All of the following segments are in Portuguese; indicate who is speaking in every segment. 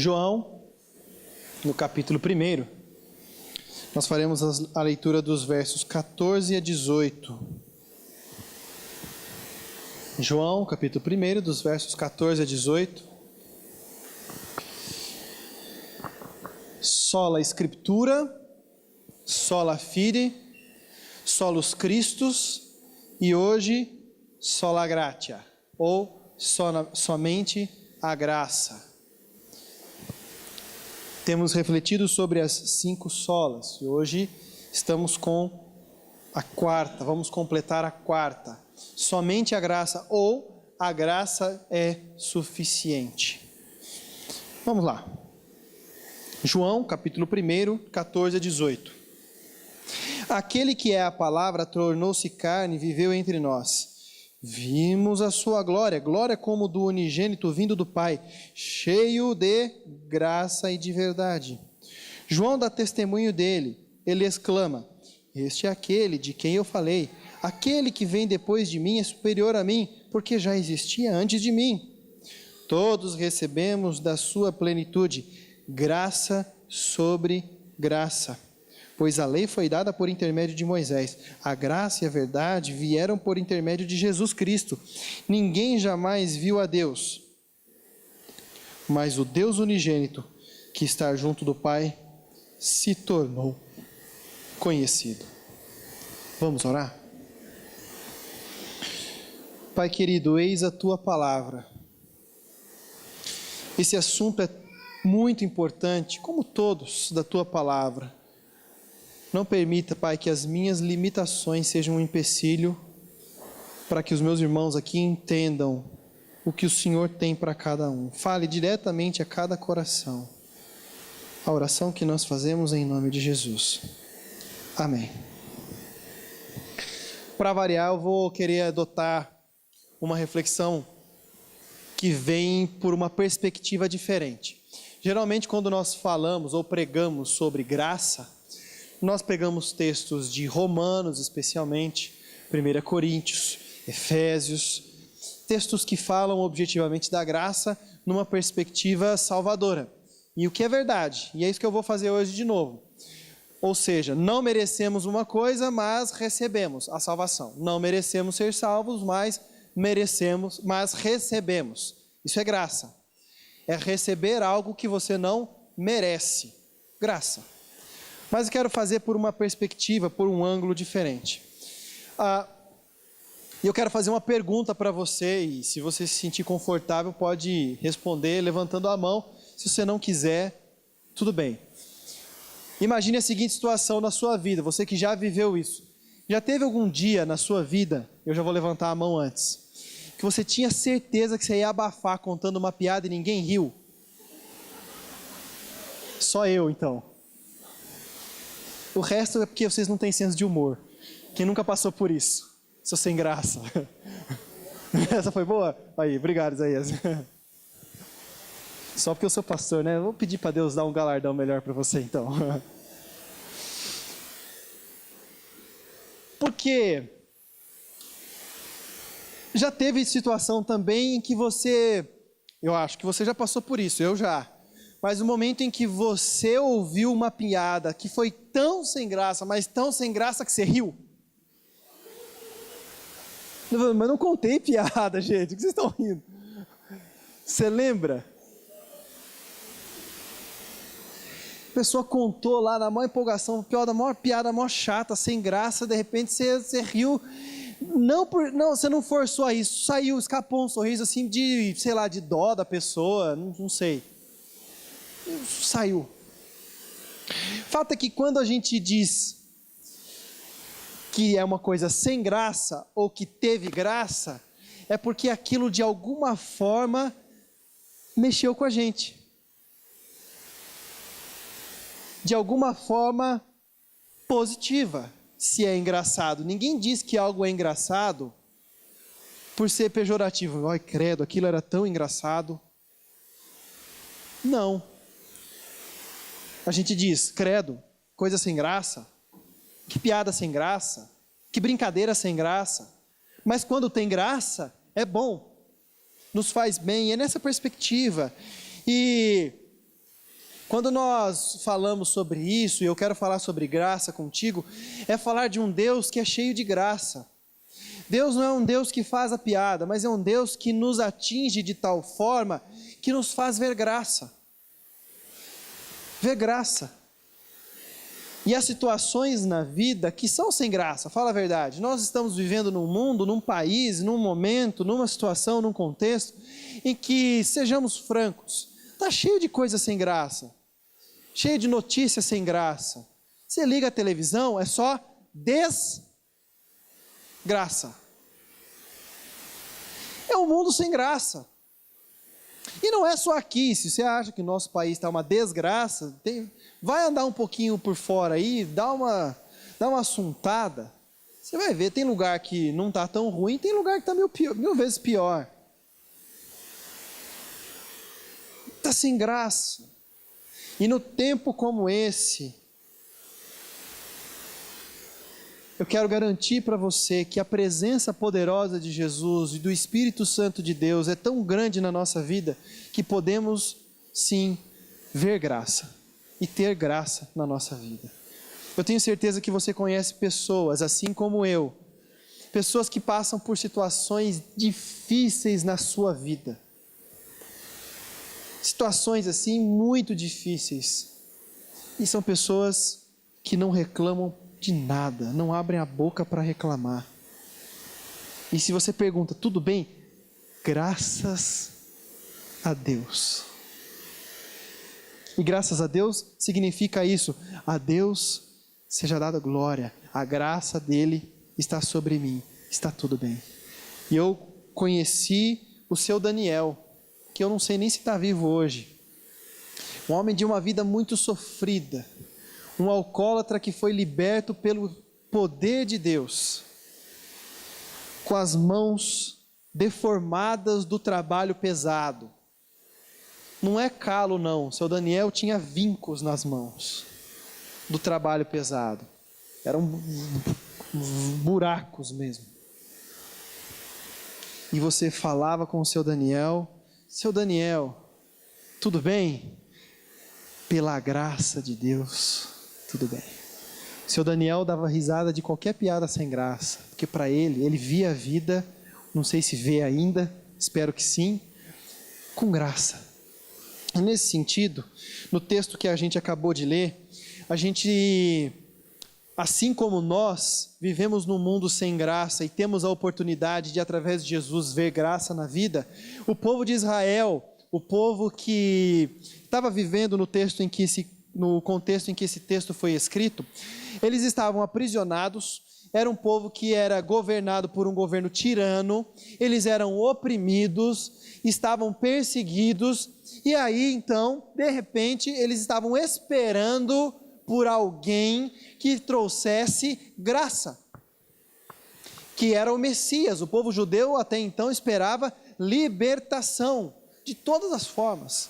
Speaker 1: João, no capítulo 1, nós faremos a leitura dos versos 14 a 18. João, capítulo 1, dos versos 14 a 18. Sola Scriptura, sola fide, solus Christus e hoje sola gratia, ou somente a graça. Temos refletido sobre as 5 solas e hoje estamos com a quarta, vamos completar a quarta. Somente a graça ou a graça é suficiente. Vamos lá. João, capítulo 1, 14 a 18. Aquele que é a palavra tornou-se carne e viveu entre nós. Vimos a sua glória, glória como do unigênito vindo do Pai, cheio de graça e de verdade. João dá testemunho dele, ele exclama: este é aquele de quem eu falei, aquele que vem depois de mim é superior a mim, porque já existia antes de mim. Todos recebemos da sua plenitude, graça sobre graça. Pois a lei foi dada por intermédio de Moisés, a graça e a verdade vieram por intermédio de Jesus Cristo. Ninguém jamais viu a Deus, mas o Deus unigênito, que está junto do Pai, se tornou conhecido. Vamos orar? Pai querido, eis a tua palavra. Esse assunto é muito importante, como todos da tua palavra. Não permita, Pai, que as minhas limitações sejam um empecilho para que os meus irmãos aqui entendam o que o Senhor tem para cada um. Fale diretamente a cada coração. A oração que nós fazemos em nome de Jesus. Amém. Para variar, eu vou querer adotar uma reflexão que vem por uma perspectiva diferente. Geralmente, quando nós falamos ou pregamos sobre graça, nós pegamos textos de Romanos, especialmente, 1 Coríntios, Efésios, textos que falam objetivamente da graça numa perspectiva salvadora. E o que é verdade, e é isso que eu vou fazer hoje de novo. Ou seja, não merecemos uma coisa, mas recebemos a salvação. Não merecemos ser salvos, mas recebemos. Isso é graça. É receber algo que você não merece. Graça. Mas eu quero fazer por uma perspectiva, por um ângulo diferente. Eu quero fazer uma pergunta para você, e se você se sentir confortável, pode responder levantando a mão. Se você não quiser, tudo bem. Imagine a seguinte situação na sua vida, você que já viveu isso. Já teve algum dia na sua vida, eu já vou levantar a mão antes, que você tinha certeza que você ia abafar contando uma piada e ninguém riu? Só eu, então. O resto é porque vocês não têm senso de humor. Quem nunca passou por isso? Sou sem graça. Essa foi boa? Aí, obrigado, Isaías. Só porque eu sou pastor, né? Vou pedir para Deus dar um galardão melhor para você, então. Porque já teve situação também em que eu acho que você já passou por isso, eu já. Mas o momento em que você ouviu uma piada que foi tão sem graça, mas tão sem graça que você riu. Mas não contei piada, gente. O que vocês estão rindo? Você lembra? A pessoa contou lá na maior empolgação, da maior piada, maior chata, sem graça, de repente você riu. Não, você não forçou a isso. Saiu, escapou um sorriso assim de, sei lá, de dó da pessoa, não sei. Saiu. Fato é que quando a gente diz que é uma coisa sem graça ou que teve graça, é porque aquilo de alguma forma mexeu com a gente. De alguma forma positiva, se é engraçado. Ninguém diz que algo é engraçado por ser pejorativo. Ai, credo, aquilo era tão engraçado. Não. A gente diz, credo, coisa sem graça, que piada sem graça, que brincadeira sem graça. Mas quando tem graça, é bom, nos faz bem, é nessa perspectiva. E Quando nós falamos sobre isso, e eu quero falar sobre graça contigo, é falar de um Deus que é cheio de graça. Deus não é um Deus que faz a piada, mas é um Deus que nos atinge de tal forma que nos faz ver graça. Ver graça. E há situações na vida que são sem graça, fala a verdade. Nós estamos vivendo num mundo, num país, num momento, numa situação, num contexto, em que, sejamos francos, está cheio de coisas sem graça, cheio de notícias sem graça. Você liga a televisão, é só desgraça. É um mundo sem graça. E não é só aqui. Se você acha que nosso país está uma desgraça, vai andar um pouquinho por fora aí, dá uma assuntada. Você vai ver, tem lugar que não está tão ruim, tem lugar que está mil vezes pior. Está sem graça. E no tempo como esse, eu quero garantir para você que a presença poderosa de Jesus e do Espírito Santo de Deus é tão grande na nossa vida que podemos sim ver graça e ter graça na nossa vida. Eu tenho certeza que você conhece pessoas assim como eu, pessoas que passam por situações difíceis na sua vida. Situações assim muito difíceis. E são pessoas que não reclamam de nada, não abrem a boca para reclamar. E se você pergunta, tudo bem? Graças a Deus. E graças a Deus significa isso: a Deus seja dada glória, a graça dele está sobre mim, está tudo bem. E eu conheci o seu Daniel, que eu não sei nem se está vivo hoje, um homem de uma vida muito sofrida, um alcoólatra que foi liberto pelo poder de Deus, com as mãos deformadas do trabalho pesado. Não é calo não, seu Daniel tinha vincos nas mãos do trabalho pesado, eram buracos mesmo. E você falava com o seu Daniel, tudo bem? Pela graça de Deus, tudo bem. Seu Daniel dava risada de qualquer piada sem graça, porque para ele via a vida, não sei se vê ainda, espero que sim, com graça. E nesse sentido, no texto que a gente acabou de ler, a gente, assim como nós, vivemos num mundo sem graça e temos a oportunidade de, através de Jesus, ver graça na vida, o povo de Israel, o povo que estava vivendo no contexto em que esse texto foi escrito, eles estavam aprisionados, era um povo que era governado por um governo tirano, eles eram oprimidos, estavam perseguidos, e aí então, de repente, eles estavam esperando por alguém que trouxesse graça, que era o Messias. O povo judeu até então esperava libertação, de todas as formas.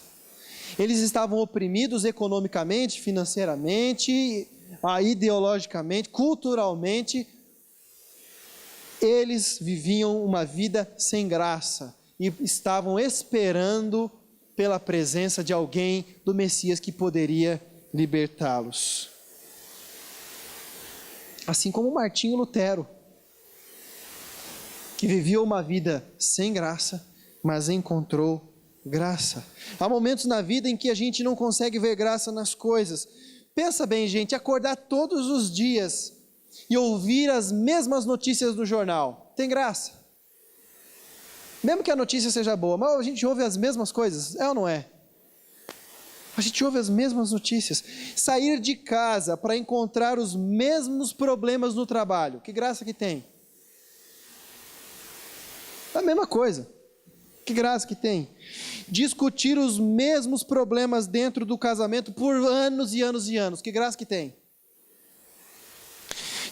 Speaker 1: Eles estavam oprimidos economicamente, financeiramente, ideologicamente, culturalmente. Eles viviam uma vida sem graça e estavam esperando pela presença de alguém, do Messias, que poderia libertá-los. Assim como Martinho Lutero, que vivia uma vida sem graça, mas encontrou graça. Há momentos na vida em que a gente não consegue ver graça nas coisas. Pensa bem, gente, acordar todos os dias e ouvir as mesmas notícias do jornal, tem graça? Mesmo que a notícia seja boa, mas a gente ouve as mesmas coisas, é ou não é? A gente ouve as mesmas notícias. Sair de casa para encontrar os mesmos problemas no trabalho, que graça que tem? É a mesma coisa. Que graça que tem? Discutir os mesmos problemas dentro do casamento por anos e anos e anos. Que graça que tem?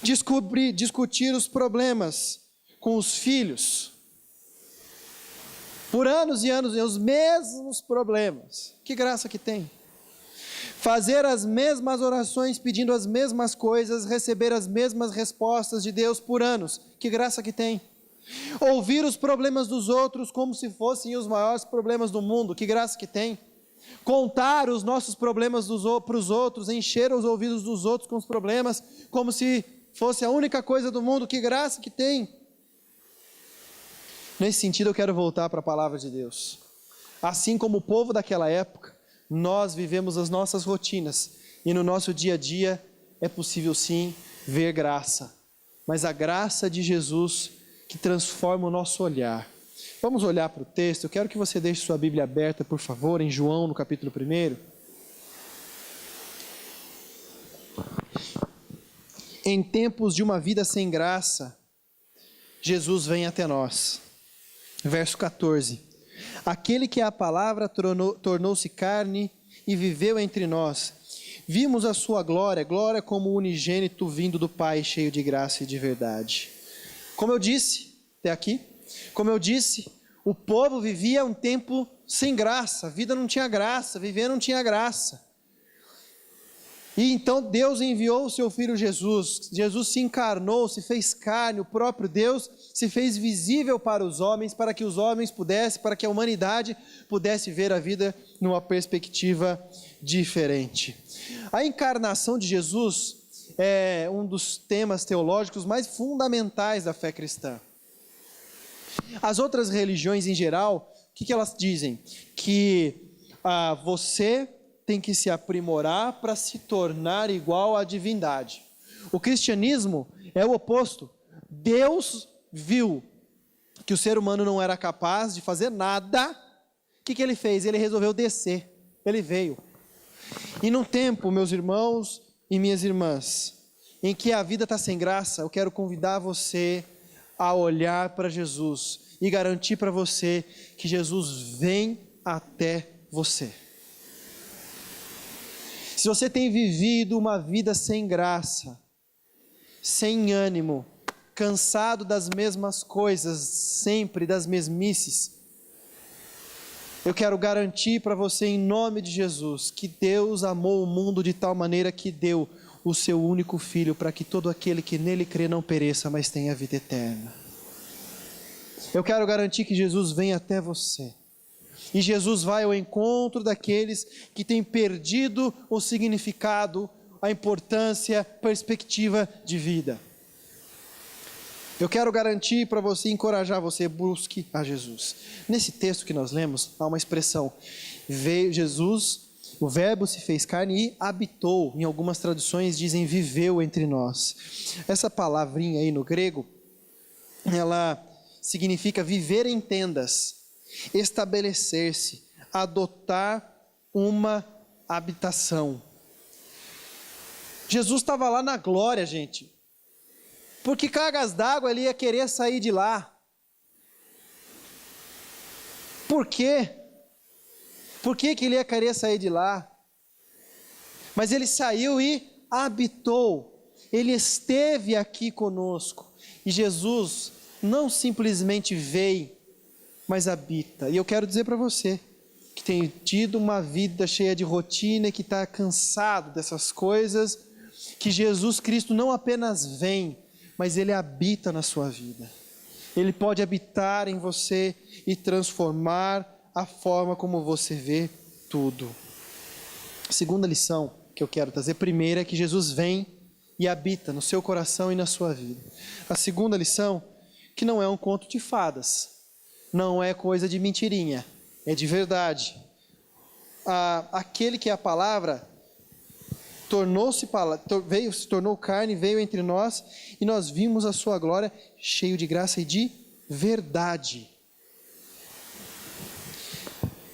Speaker 1: Discutir os problemas com os filhos por anos e anos, os mesmos problemas. Que graça que tem? Fazer as mesmas orações, pedindo as mesmas coisas, receber as mesmas respostas de Deus por anos. Que graça que tem? Ouvir os problemas dos outros como se fossem os maiores problemas do mundo. Que graça que tem? contar os nossos problemas para os outros, encher os ouvidos dos outros com os problemas, como se fosse a única coisa do mundo. Que graça que tem! Nesse sentido, eu quero voltar para a palavra de Deus. Assim como o povo daquela época, nós vivemos as nossas rotinas, e no nosso dia a dia é possível sim ver graça, mas a graça de Jesus que transforma o nosso olhar. Vamos olhar para o texto. Eu quero que você deixe sua Bíblia aberta, por favor, em João, no capítulo 1. Em tempos de uma vida sem graça, Jesus vem até nós. Verso 14. Aquele que é a palavra tornou-se carne e viveu entre nós. Vimos a sua glória, glória como unigênito vindo do Pai, cheio de graça e de verdade. Como eu disse, até aqui, o povo vivia um tempo sem graça, a vida não tinha graça, viver não tinha graça. E então Deus enviou o seu Filho Jesus. Jesus se encarnou, se fez carne, o próprio Deus se fez visível para os homens, para que os homens pudessem, para que a humanidade pudesse ver a vida numa perspectiva diferente. A encarnação de Jesus é um dos temas teológicos mais fundamentais da fé cristã. As outras religiões em geral, o que elas dizem? Que você tem que se aprimorar para se tornar igual à divindade. O cristianismo é o oposto. Deus viu que o ser humano não era capaz de fazer nada. O que ele fez? Ele resolveu descer. Ele veio. E num tempo, meus irmãos e minhas irmãs, em que a vida está sem graça, eu quero convidar você a olhar para Jesus e garantir para você que Jesus vem até você. Se você tem vivido uma vida sem graça, sem ânimo, cansado das mesmas coisas, sempre das mesmices, eu quero garantir para você, em nome de Jesus, que Deus amou o mundo de tal maneira que deu o seu único Filho, para que todo aquele que nele crê não pereça, mas tenha vida eterna. Eu quero garantir que Jesus vem até você. E Jesus vai ao encontro daqueles que têm perdido o significado, a importância, perspectiva de vida. Eu quero garantir para você, encorajar você, busque a Jesus. Nesse texto que nós lemos, há uma expressão, veio Jesus, o verbo se fez carne e habitou. Em algumas traduções dizem viveu entre nós. Essa palavrinha aí no grego, ela significa viver em tendas, estabelecer-se, adotar uma habitação. Jesus estava lá na glória, gente. Por que cargas d'água ele ia querer sair de lá? Por quê? Por que ele ia querer sair de lá? Mas ele saiu e habitou. Ele esteve aqui conosco. E Jesus não simplesmente veio, mas habita. E eu quero dizer para você, que tem tido uma vida cheia de rotina, que está cansado dessas coisas, que Jesus Cristo não apenas vem, mas Ele habita na sua vida. Ele pode habitar em você e transformar a forma como você vê tudo. Segunda lição que eu quero trazer, primeira é que Jesus vem e habita no seu coração e na sua vida. A segunda lição, que não é um conto de fadas, não é coisa de mentirinha, é de verdade. Aquele que é a palavra se tornou carne, veio entre nós e nós vimos a sua glória, cheio de graça e de verdade.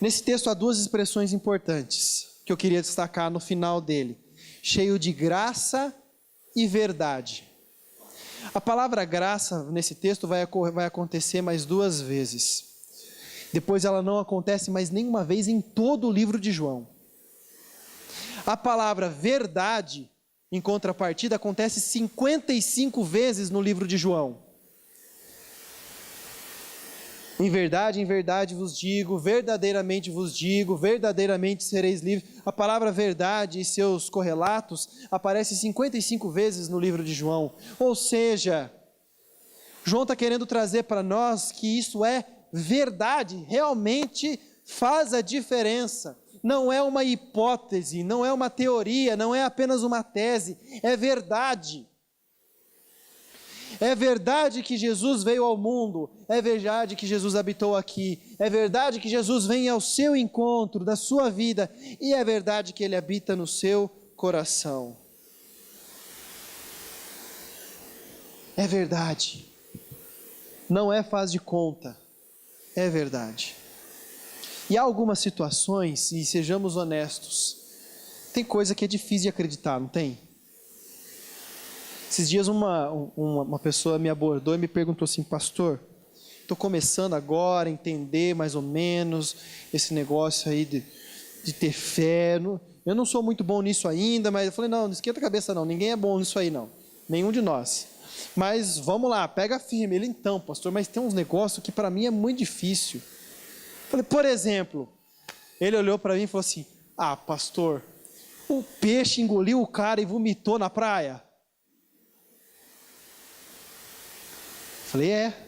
Speaker 1: Nesse texto há duas expressões importantes que eu queria destacar no final dele: cheio de graça e verdade. A palavra graça nesse texto vai acontecer mais duas vezes. Depois ela não acontece mais nenhuma vez em todo o livro de João. A palavra verdade, em contrapartida, acontece 55 vezes no livro de João. Em verdade vos digo, verdadeiramente sereis livres. A palavra verdade e seus correlatos aparecem 55 vezes no livro de João. Ou seja, João está querendo trazer para nós que isso é verdade, realmente faz a diferença. não é uma hipótese, não é uma teoria, não é apenas uma tese, é verdade. É verdade que Jesus veio ao mundo, é verdade que Jesus habitou aqui, é verdade que Jesus vem ao seu encontro, da sua vida, e é verdade que Ele habita no seu coração. É verdade. Não é faz de conta, é verdade. E há algumas situações, e sejamos honestos, tem coisa que é difícil de acreditar, não tem? Esses dias uma pessoa me abordou e me perguntou assim: pastor, estou começando agora a entender mais ou menos esse negócio aí de ter fé. Eu não sou muito bom nisso ainda, mas eu falei: não esquenta a cabeça não, ninguém é bom nisso aí não, nenhum de nós. Mas vamos lá, pega firme. Ele: então, pastor, mas tem uns negócios que para mim é muito difícil. Eu falei: por exemplo, ele olhou para mim e falou assim: ah, pastor, o peixe engoliu o cara e vomitou na praia. Eu falei: é.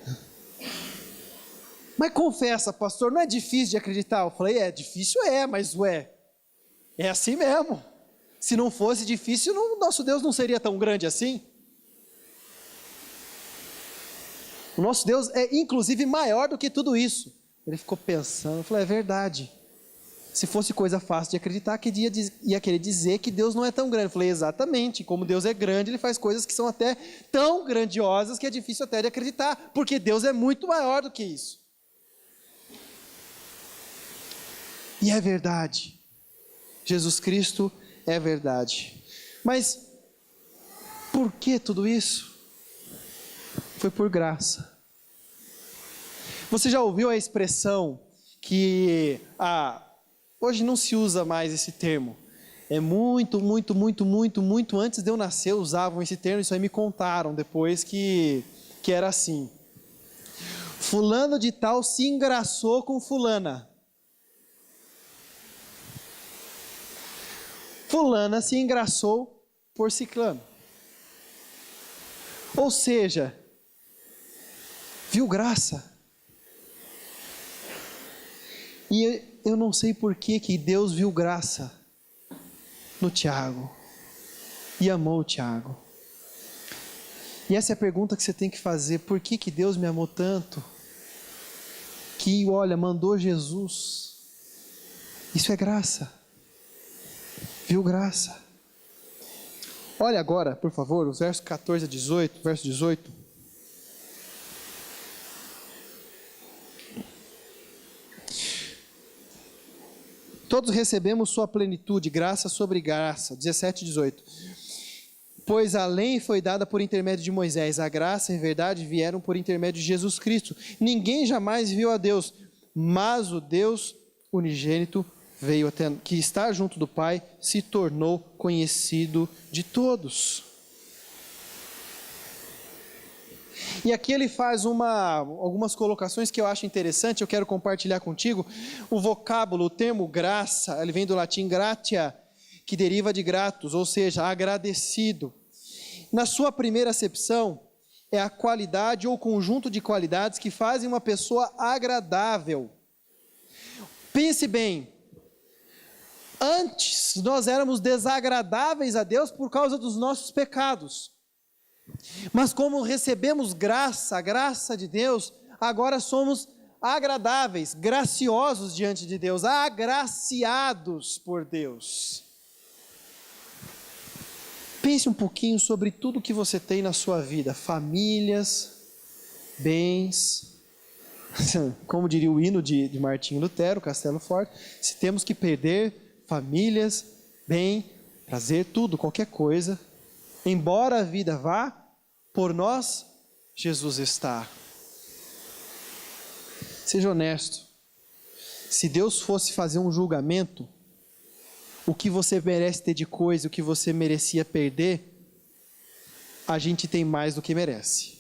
Speaker 1: Mas confessa, pastor, não é difícil de acreditar? Eu falei: é, difícil mas é assim mesmo. Se não fosse difícil, nosso Deus não seria tão grande assim. O nosso Deus é inclusive maior do que tudo isso. Ele ficou pensando, eu falei: é verdade. Se fosse coisa fácil de acreditar, que ia querer dizer que Deus não é tão grande. Eu falei: exatamente, como Deus é grande, Ele faz coisas que são até tão grandiosas que é difícil até de acreditar, porque Deus é muito maior do que isso. E é verdade, Jesus Cristo é verdade. Mas por que tudo isso? Foi por graça. Você já ouviu a expressão que hoje não se usa mais esse termo? É muito antes de eu nascer usavam esse termo. Isso aí me contaram depois que era assim: fulano de tal se engraçou com fulana. Fulana se engraçou por ciclano. Ou seja, viu graça. E eu não sei por que Deus viu graça no Tiago e amou o Tiago. E essa é a pergunta que você tem que fazer: por que Deus me amou tanto? Que, olha, mandou Jesus. Isso é graça. Viu graça. Olha agora, por favor, os versos 14 a 18, verso 18. Todos recebemos sua plenitude, graça sobre graça. 17 e 18. Pois a lei foi dada por intermédio de Moisés, a graça e a verdade vieram por intermédio de Jesus Cristo. Ninguém jamais viu a Deus, mas o Deus unigênito veio até, que está junto do Pai, se tornou conhecido de todos. E aqui ele faz algumas colocações que eu acho interessante, eu quero compartilhar contigo. O vocábulo, o termo graça, ele vem do latim gratia, que deriva de gratus, ou seja, agradecido. Na sua primeira acepção, é a qualidade ou conjunto de qualidades que fazem uma pessoa agradável. Pense bem, antes nós éramos desagradáveis a Deus por causa dos nossos pecados. Mas como recebemos graça, a graça de Deus, agora somos agradáveis, graciosos diante de Deus, agraciados por Deus. Pense um pouquinho sobre tudo que você tem na sua vida: famílias, bens, como diria o hino de Martinho Lutero, Castelo Forte: se temos que perder famílias, bem, prazer, tudo, qualquer coisa, embora a vida vá, por nós Jesus está. Seja honesto. Se Deus fosse fazer um julgamento, o que você merece ter de coisa, o que você merecia perder, a gente tem mais do que merece.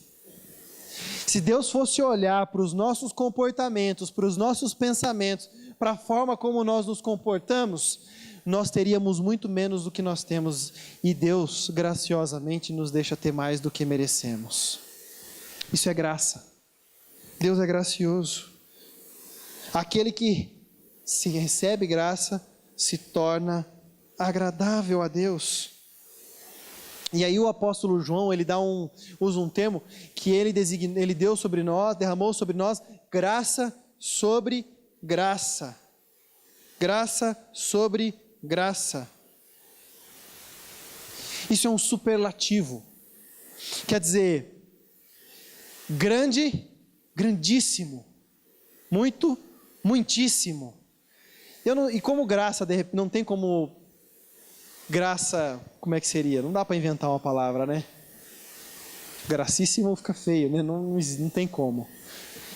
Speaker 1: Se Deus fosse olhar para os nossos comportamentos, para os nossos pensamentos, para a forma como nós nos comportamos, nós teríamos muito menos do que nós temos, e Deus graciosamente nos deixa ter mais do que merecemos. Isso é graça. Deus é gracioso. Aquele que se recebe graça, se torna agradável a Deus. E aí o apóstolo João, ele usa um termo que ele deu sobre nós, derramou sobre nós, graça sobre graça. Graça sobre graça. Isso é um superlativo. Quer dizer, grande, grandíssimo, muito, muitíssimo. E como graça, de repente, não tem como graça, como é que seria? Não dá para inventar uma palavra, né? Gracíssimo fica feio, né? Não tem como.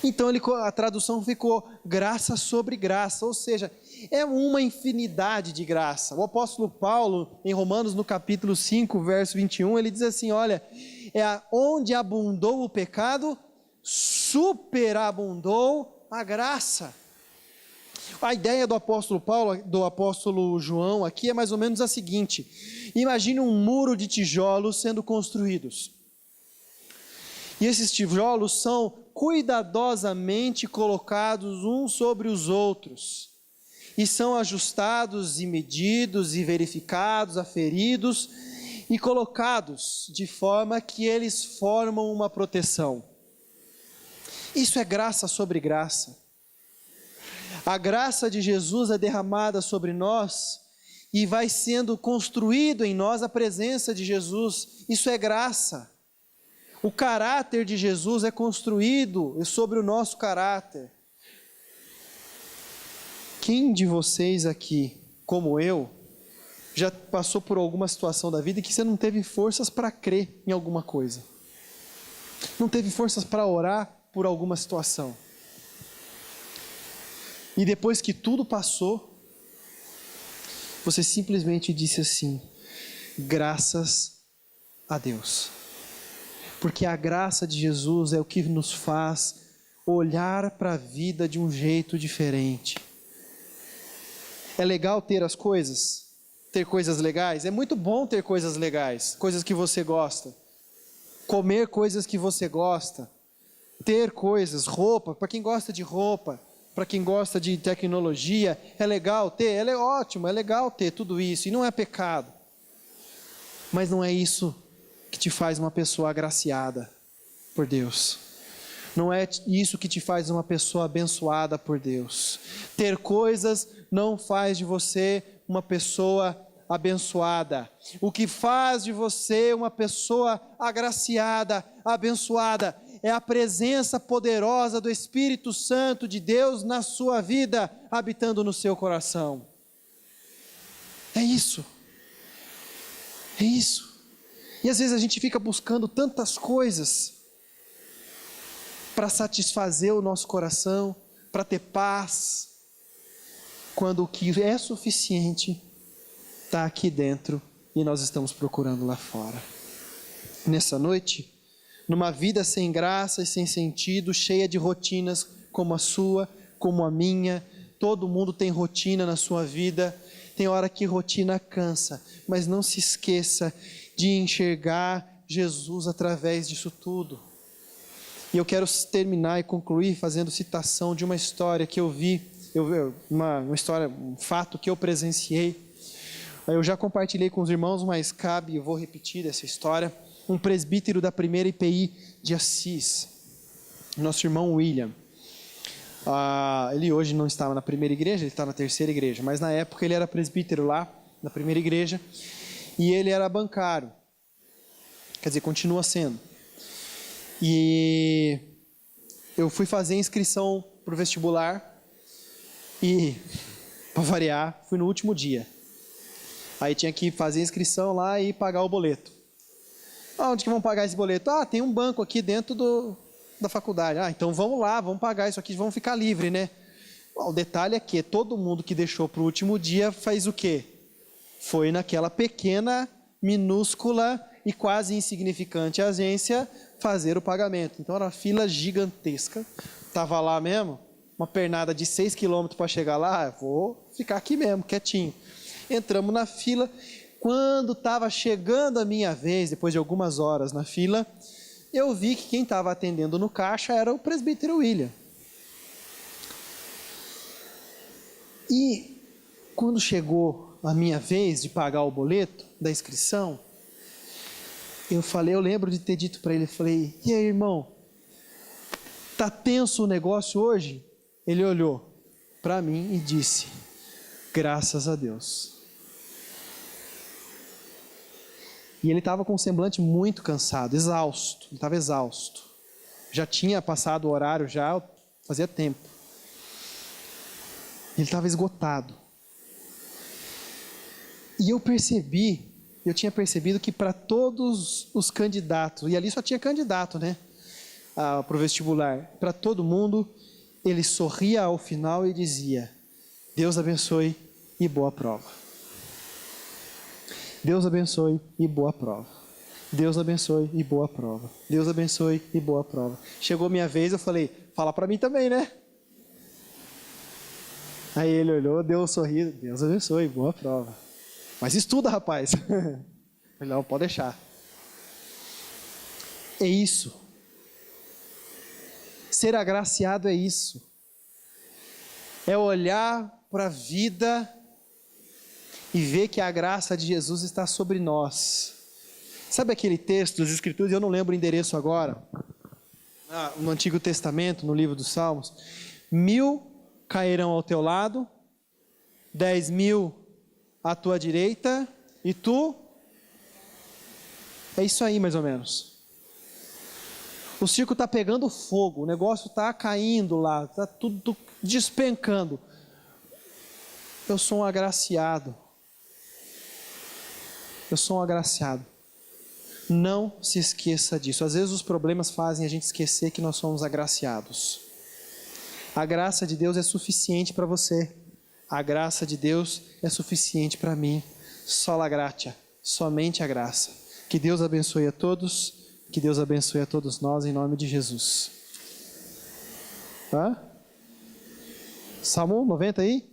Speaker 1: Então a tradução ficou graça sobre graça, ou seja, é uma infinidade de graça. O apóstolo Paulo, em Romanos, no capítulo 5, verso 21, ele diz assim, olha, onde abundou o pecado, superabundou a graça. A ideia do apóstolo Paulo, do apóstolo João aqui é mais ou menos a seguinte: imagine um muro de tijolos sendo construídos. E esses tijolos são cuidadosamente colocados uns sobre os outros. E são ajustados e medidos e verificados, aferidos e colocados de forma que eles formam uma proteção. Isso é graça sobre graça. A graça de Jesus é derramada sobre nós e vai sendo construído em nós a presença de Jesus. Isso é graça. O caráter de Jesus é construído sobre o nosso caráter. Quem de vocês aqui, como eu, já passou por alguma situação da vida que você não teve forças para crer em alguma coisa? Não teve forças para orar por alguma situação? E depois que tudo passou, você simplesmente disse assim: graças a Deus. Porque a graça de Jesus é o que nos faz olhar para a vida de um jeito diferente. É legal ter as coisas, ter coisas legais. É muito bom ter coisas legais, coisas que você gosta. Comer coisas que você gosta. Ter coisas, roupa, para quem gosta de roupa, para quem gosta de tecnologia, é legal ter, é ótimo, é legal ter tudo isso, e não é pecado. Mas não é isso que te faz uma pessoa agraciada por Deus. Não é isso que te faz uma pessoa abençoada por Deus. Ter coisas não faz de você uma pessoa abençoada. O que faz de você uma pessoa agraciada, abençoada, é a presença poderosa do Espírito Santo de Deus na sua vida, habitando no seu coração. É isso. É isso. E às vezes a gente fica buscando tantas coisas para satisfazer o nosso coração, para ter paz, quando o que é suficiente está aqui dentro e nós estamos procurando lá fora. Nessa noite, numa vida sem graça e sem sentido, cheia de rotinas como a sua, como a minha, todo mundo tem rotina na sua vida, tem hora que rotina cansa, mas não se esqueça de enxergar Jesus através disso tudo. E eu quero terminar e concluir fazendo citação de uma história que eu vi, uma história, um fato que eu presenciei. Eu já compartilhei com os irmãos, mas cabe, eu vou repetir essa história. Um presbítero da primeira IPI de Assis, nosso irmão William. Ele hoje não estava na primeira igreja, ele está na terceira igreja, mas na época ele era presbítero lá, na primeira igreja, e ele era bancário, quer dizer, continua sendo. E eu fui fazer inscrição para o vestibular e, para variar, fui no último dia. Aí tinha que fazer inscrição lá e pagar o boleto. Onde que vão pagar esse boleto? Tem um banco aqui dentro da faculdade. Então vamos lá, vamos pagar isso aqui, vamos ficar livre, né? O detalhe é que todo mundo que deixou para o último dia faz o quê? Foi naquela pequena, minúscula e quase insignificante agência fazer o pagamento. Então era uma fila gigantesca. Estava lá mesmo, uma pernada de 6 quilômetros para chegar lá, vou ficar aqui mesmo, quietinho. Entramos na fila. Quando estava chegando a minha vez, depois de algumas horas na fila, eu vi que quem estava atendendo no caixa era o presbítero William. E quando chegou a minha vez de pagar o boleto da inscrição, eu lembro de ter dito para ele, falei, e aí, irmão, tá tenso o negócio hoje? Ele olhou para mim e disse, graças a Deus. E ele estava com um semblante muito cansado, exausto, ele estava exausto. Já tinha passado o horário, já fazia tempo. Ele estava esgotado. E eu tinha percebido que para todos os candidatos, e ali só tinha candidato, né? Para o vestibular, para todo mundo, ele sorria ao final e dizia, Deus abençoe e boa prova. Deus abençoe e boa prova. Deus abençoe e boa prova. Deus abençoe e boa prova. Chegou minha vez, eu falei, fala para mim também, né? Aí ele olhou, deu um sorriso, Deus abençoe, boa prova. Mas estuda, rapaz. Ele não, pode deixar. É isso. Ser agraciado é isso. É olhar para a vida e ver que a graça de Jesus está sobre nós. Sabe aquele texto das Escrituras, eu não lembro o endereço agora, no Antigo Testamento, no livro dos Salmos, 1000 cairão ao teu lado, 10.000 à tua direita, e tu? É isso aí mais ou menos. O circo está pegando fogo, o negócio está caindo lá, está tudo despencando. Eu sou um agraciado. Eu sou um agraciado. Não se esqueça disso. Às vezes os problemas fazem a gente esquecer que nós somos agraciados. A graça de Deus é suficiente para você. A graça de Deus é suficiente para mim. Sola gratia, somente a graça. Que Deus abençoe a todos. Que Deus abençoe a todos nós em nome de Jesus. Salmo 90 aí?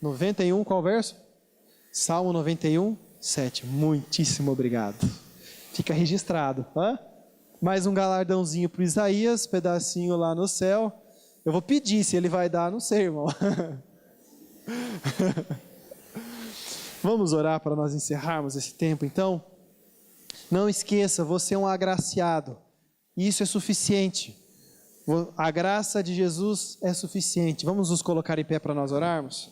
Speaker 1: 91, qual verso? Salmo 91, 7. Muitíssimo obrigado. Fica registrado. Mais um galardãozinho para o Isaías, pedacinho lá no céu. Eu vou pedir, se ele vai dar, não sei, irmão. Vamos orar para nós encerrarmos esse tempo, então? Não esqueça, você é um agraciado. Isso é suficiente. A graça de Jesus é suficiente. Vamos nos colocar em pé para nós orarmos?